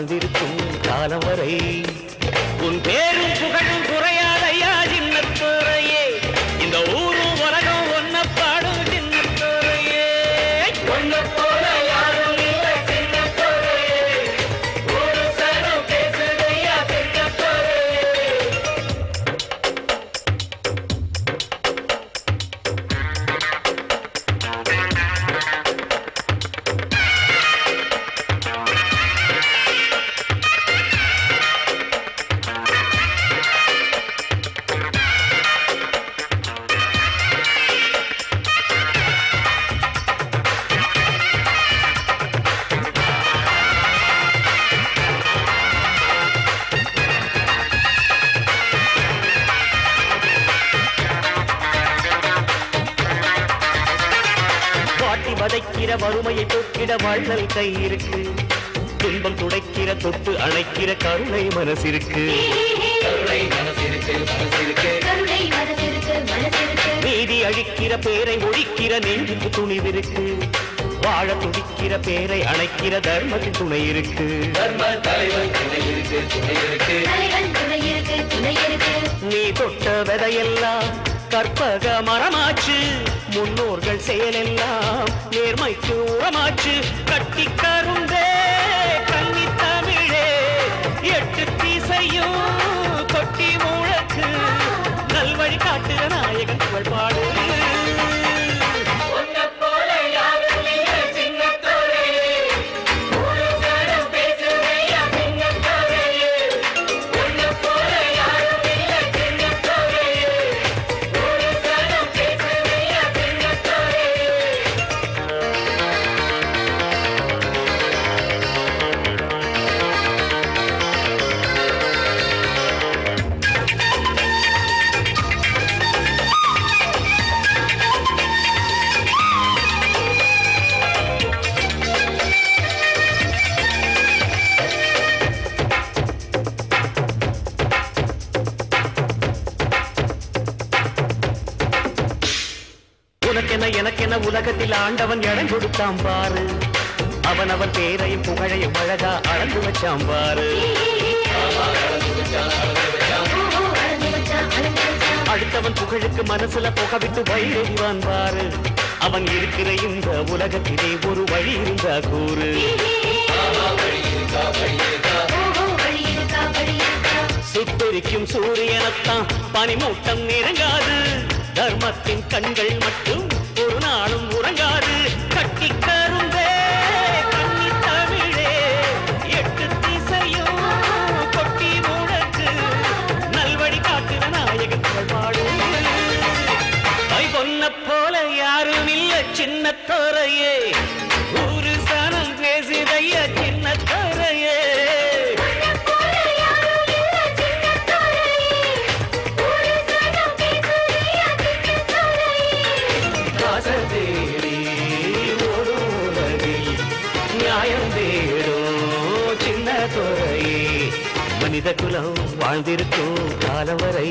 வாழ்ந்திருக்கும் காலம் வரை உன் பேரும் புகழும் குறையாதையா சின்னத்துறையே இந்த ஊரும் உலகம் ஒன்ன பாடும் சின்னத்துறையே ஒன்ன போல யாரும் இல்லை சின்னத்துறையே ஒரு சனம் பேசுதையா சின்னத்துறையே வதைக்கிற வறுமையை போக்கிட வள்ளல் கை இருக்கு துன்பம் துடைக்கிற தொட்டு அணைக்கிற கருணை மனசிருக்கு நீதி அழிக்கிற பேரை ஒழிக்கிற நெஞ்சுக்கு துணிவிருக்கு வாழ துடிக்கிற பேரை அணைக்கிற தர்மத்தின் துணை இருக்கு நீ தொட்ட விதையெல்லாம் கற்பக மரமாச்சு முன்னோர்கள் செயலெல்லாம் நேர்மைக்கு உரமாச்சு கட்டி கருந்தே கன்னி தமிழே எட்டு திசையும் கொட்டி முழக்கு நல்வழி காட்டுற நாயகன் புகழ் பாடு எனக்கென உலகத்தில் ஆண்டவன் இடம் கொடுத்தான் பாரு அவன் பேரையும் புகழையும் அழகா அளந்து வச்சான் பாரு அடுத்தவன் புகழுக்கு மனசுல புகவிட்டு வழிவான் பாரு அவன் இருக்கிற இந்த உலகத்திலே ஒரு வழி இருந்தா கூறு சுட்டெரிக்கும் சூரியனத்தான் பனிமூட்டம் நெருங்காது தர்மத்தின் கண்கள் மட்டும் ஒரு நாளும் உறங்காது கட்டி கருந்தே கன்னி தமிழே எட்டு திசையும் கொட்டி முழக்கு நல்வழி காட்டுற நாயகன் பாடு ஐ பொன்ன போல யாரும் இல்ல சின்ன தோரையே ஒரு சனம் பேசுதைய சின்ன தோரையே மனித குலம் வாழ்ந்திருக்கும் காலம் வரை